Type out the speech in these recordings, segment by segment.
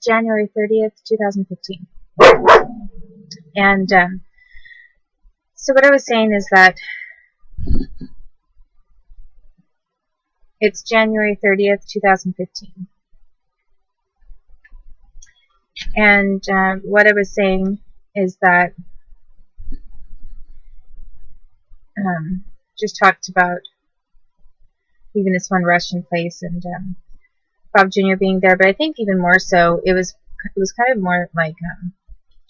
January 30th, 2015. And so what I was saying is that it's January 30th, 2015. And what I was saying is that just talked about even this one Russian place and Bob Jr. being there, but I think even more so, it was kind of more like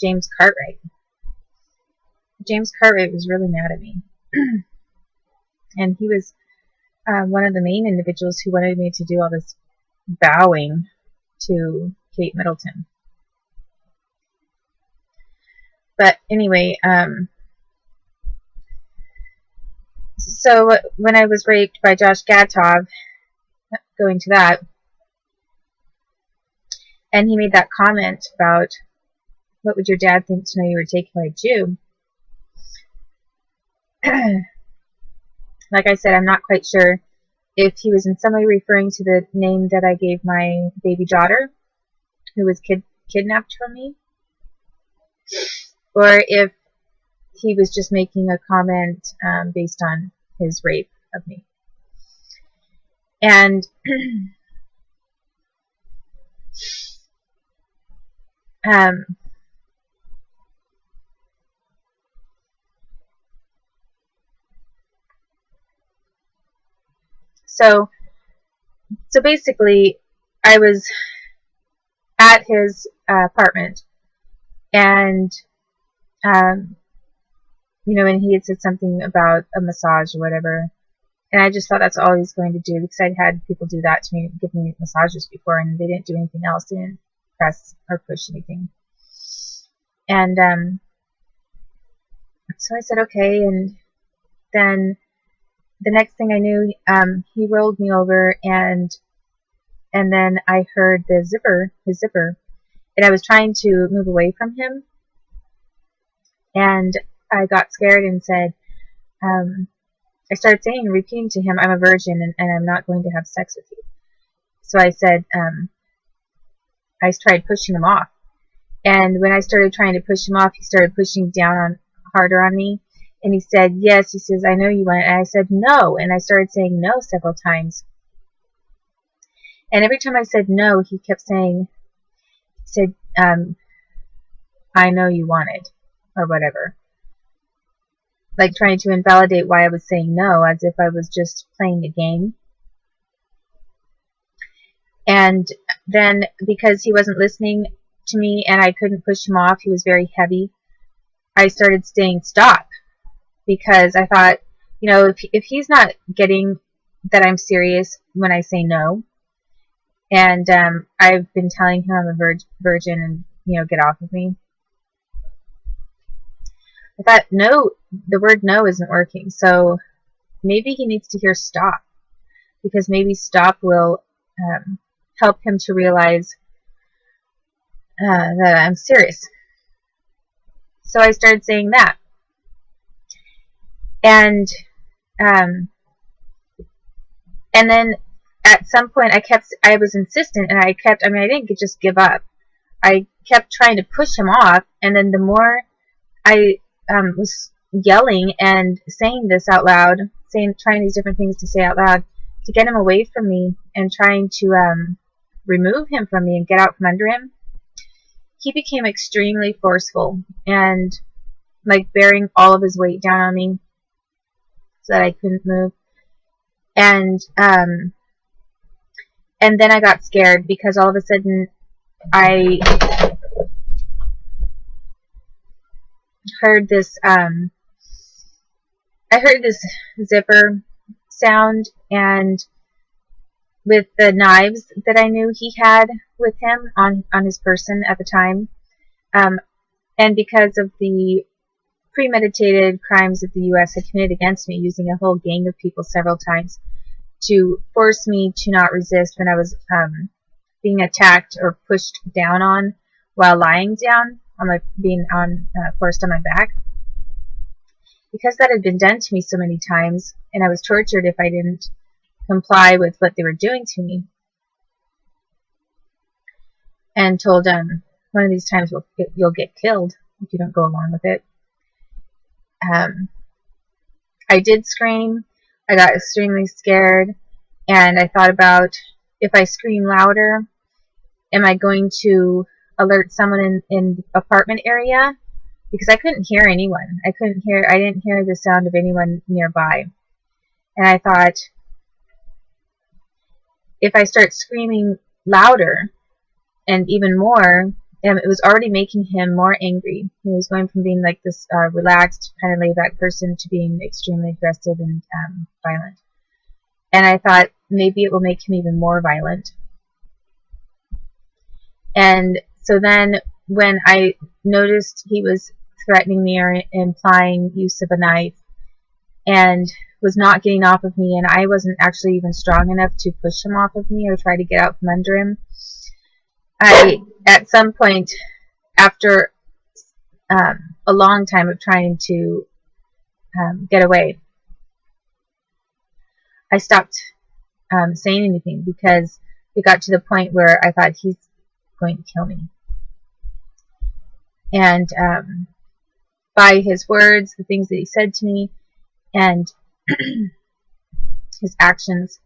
James Cartwright. James Cartwright was really mad at me, and he was one of the main individuals who wanted me to do all this bowing to Kate Middleton. But anyway, so when I was raped by Josh Gatov, going to that, and he made that comment about, what would your dad think to know you were taken by a Jew? Like I said, I'm not quite sure if he was in some way referring to the name that I gave my baby daughter, who was kidnapped from me, or if he was just making a comment based on his rape of me. And so basically, I was at his apartment, and you know, and he had said something about a massage or whatever, and I just thought that's all he was going to do, because I'd had people do that to me, give me massages before, and they didn't do anything else. They didn't press or push anything. And so I said okay, and then the next thing I knew, he rolled me over, and then I heard his zipper, and I was trying to move away from him, and I got scared and said, I started saying, repeating to him, I'm a virgin and I'm not going to have sex with you. So I said, I tried pushing him off, and when I started trying to push him off, he started pushing down harder on me. And he said, yes, he says, I know you want it. And I said, no. And I started saying no several times. And every time I said no, he kept saying, he said, I know you want it, or whatever. Like trying to invalidate why I was saying no, as if I was just playing a game. And then, because he wasn't listening to me and I couldn't push him off, he was very heavy, I started saying stop. Because I thought, you know, if he's not getting that I'm serious when I say no, and I've been telling him I'm a virgin and, you know, get off of me. I thought, no, the word no isn't working, so maybe he needs to hear stop, because maybe stop will help him to realize that I'm serious. So I started saying that. And then at some point I was insistent, and I didn't just give up. I kept trying to push him off, and then the more I was yelling and saying this out loud, trying these different things to say out loud to get him away from me and trying to remove him from me and get out from under him, he became extremely forceful and like bearing all of his weight down on me so that I couldn't move. And then I got scared, because all of a sudden I heard this zipper sound, and with the knives that I knew he had with him on his person at the time, and because of the premeditated crimes that the U.S. had committed against me, using a whole gang of people several times to force me to not resist when I was being attacked or pushed down on while lying down, being forced on my back. Because that had been done to me so many times, and I was tortured if I didn't comply with what they were doing to me. and told him, one of these times you'll get killed if you don't go along with it. I did scream. I got extremely scared, and I thought about, if I scream louder, am I going to alert someone in the apartment area? Because I couldn't hear anyone. I didn't hear the sound of anyone nearby. And I thought, if I start screaming louder and even more, it was already making him more angry. He was going from being like this relaxed, kind of laid-back person to being extremely aggressive and violent. And I thought, maybe it will make him even more violent. And so then when I noticed he was threatening me or implying use of a knife and was not getting off of me, and I wasn't actually even strong enough to push him off of me or try to get out from under him, I, at some point, after a long time of trying to get away, I stopped saying anything, because it got to the point where I thought, he's going to kill me. And by his words, the things that he said to me, and his actions,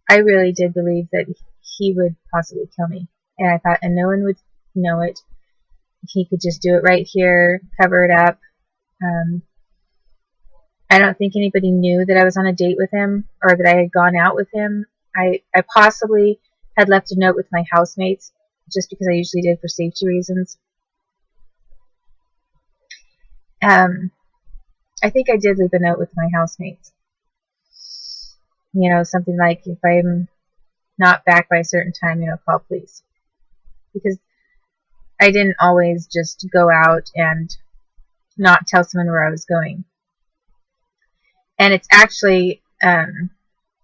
I really did believe that he would possibly kill me. And I thought, and no one would know it. He could just do it right here, cover it up. I don't think anybody knew that I was on a date with him or that I had gone out with him. I possibly had left a note with my housemates, just because I usually did for safety reasons. I think I did leave a note with my housemates. You know, something like, if I'm not back by a certain time, call police. Because I didn't always just go out and not tell someone where I was going. And it's actually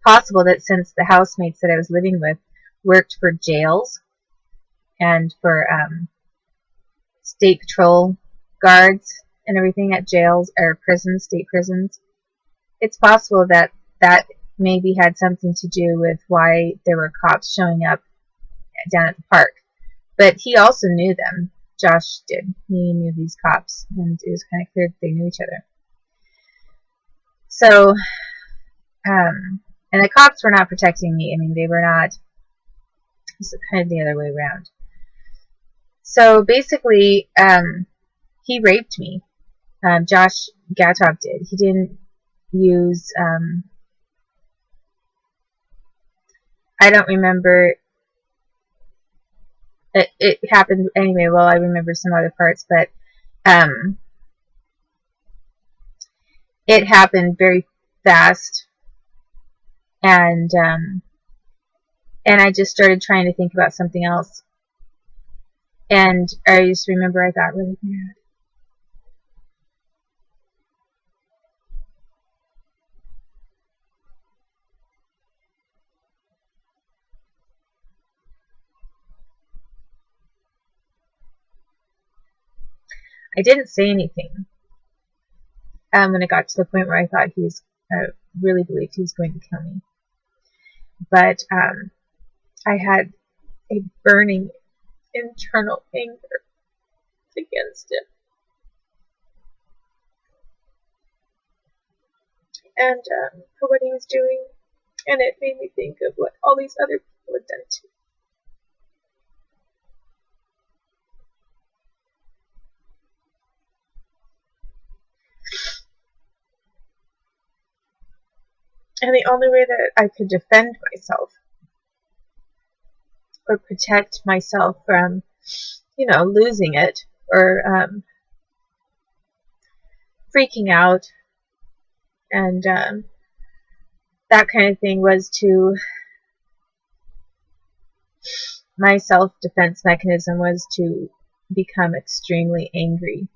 possible that since the housemates that I was living with worked for jails and for state patrol guards and everything at jails or prisons, state prisons, it's possible that that maybe had something to do with why there were cops showing up down at the park. But he also knew them. Josh did. He knew these cops, and it was kind of clear that they knew each other. So, and the cops were not protecting me. I mean, they were not. It's kind of the other way around. So basically, he raped me. Josh Gatov did. He didn't use, I don't remember, it happened anyway. Well, I remember some other parts, but it happened very fast, and I just started trying to think about something else, and I just remember I got really mad. I didn't say anything when it got to the point where I thought he was, really believed he was going to kill me. But I had a burning internal anger against him. And for what he was doing. And it made me think of what all these other people had done to me. And the only way that I could defend myself or protect myself from, losing it or freaking out and that kind of thing was my self-defense mechanism was to become extremely angry.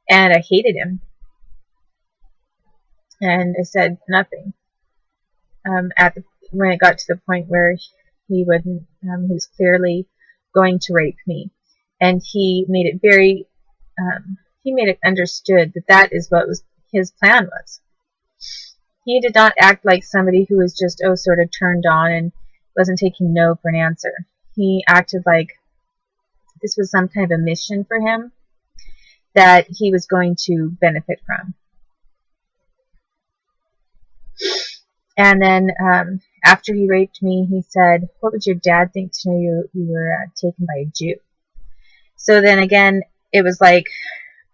And I hated him. And I said nothing. When it got to the point where he wouldn't, he was clearly going to rape me, and he made it very, he made it understood that is what his plan was. He did not act like somebody who was just sort of turned on and wasn't taking no for an answer. He acted like this was some kind of a mission for him that he was going to benefit from. And then after he raped me, he said, "What would your dad think to know you were taken by a Jew?" So then again, it was like,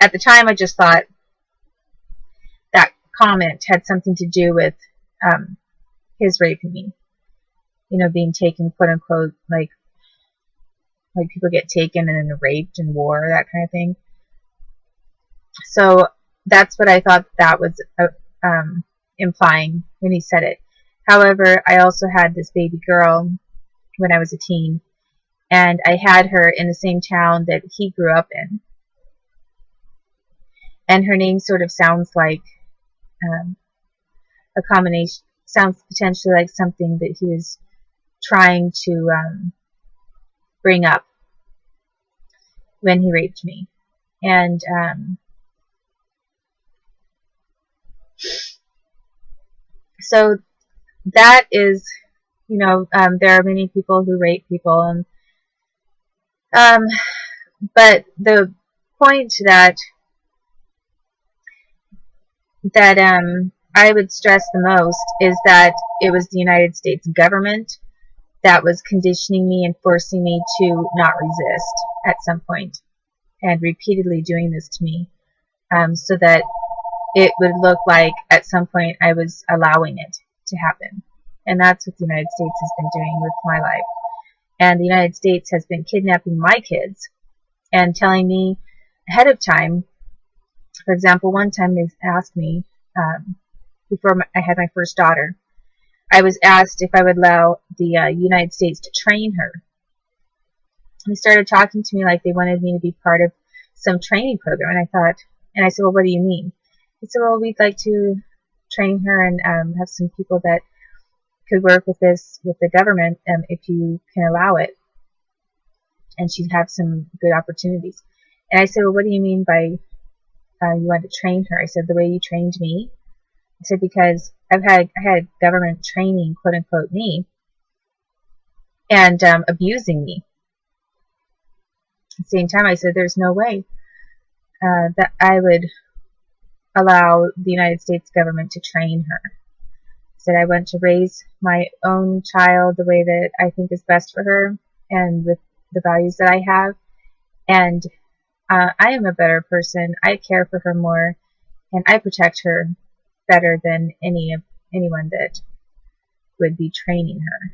at the time I just thought that comment had something to do with his raping me. You know, being taken, quote unquote, like people get taken and then raped in war, that kind of thing. So that's what I thought that was implying when he said it. However, I also had this baby girl when I was a teen, and I had her in the same town that he grew up in. And her name sort of sounds like a combination, sounds potentially like something that he was trying to bring up when he raped me. And so that is, you know, there are many people who rape people, and but the point that I would stress the most is that it was the United States government that was conditioning me and forcing me to not resist at some point, and repeatedly doing this to me, so that it would look like at some point I was allowing it to happen. And that's what the United States has been doing with my life. And the United States has been kidnapping my kids and telling me ahead of time. For example, one time they asked me, before I had my first daughter, I was asked if I would allow the United States to train her. And they started talking to me like they wanted me to be part of some training program. And I said, well, what do you mean? They said, well, we'd like to train her and have some people that could work with the government, if you can allow it. And she'd have some good opportunities. And I said, well, what do you mean by you want to train her? I said, the way you trained me. I said, because I had government training, quote unquote, me, and abusing me. At the same time, I said, there's no way that I would allow the United States government to train her. I said, I want to raise my own child the way that I think is best for her and with the values that I have. And I am a better person. I care for her more, and I protect her better than anyone that would be training her.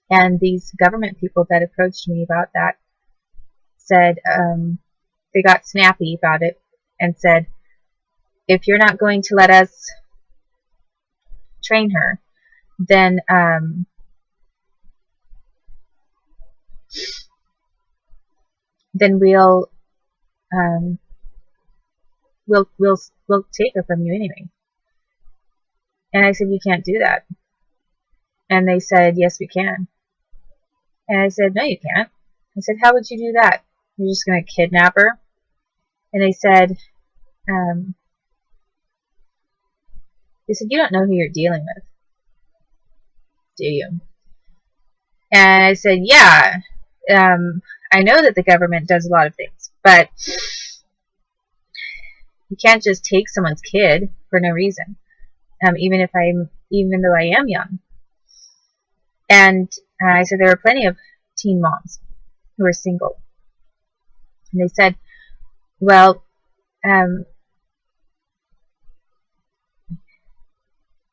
And these government people that approached me about that said, they got snappy about it and said, if you're not going to let us train her, then we'll take her from you anyway. And I said, you can't do that. And they said, yes, we can. And I said, no, you can't. I said, how would you do that? You're just going to kidnap her? And they said, you don't know who you're dealing with, do you? And I said, yeah, I know that the government does a lot of things, but you can't just take someone's kid for no reason, even though I am young. And I said there were plenty of teen moms who were single. And they said, well,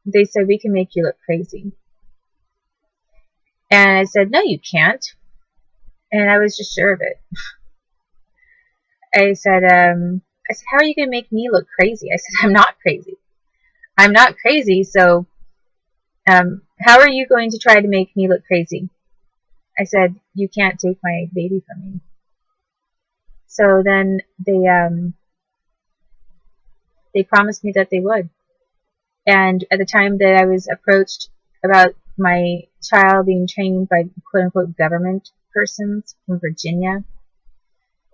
they said, we can make you look crazy. And I said, no, you can't. And I was just sure of it. I said, how are you going to make me look crazy? I said, I'm not crazy. I'm not crazy, so how are you going to try to make me look crazy? I said, you can't take my baby from me. So then they promised me that they would. And at the time that I was approached about my child being trained by quote-unquote government persons from Virginia,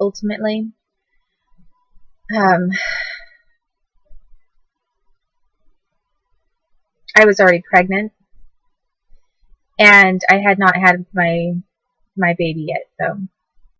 ultimately, I was already pregnant, and I had not had my baby yet, though.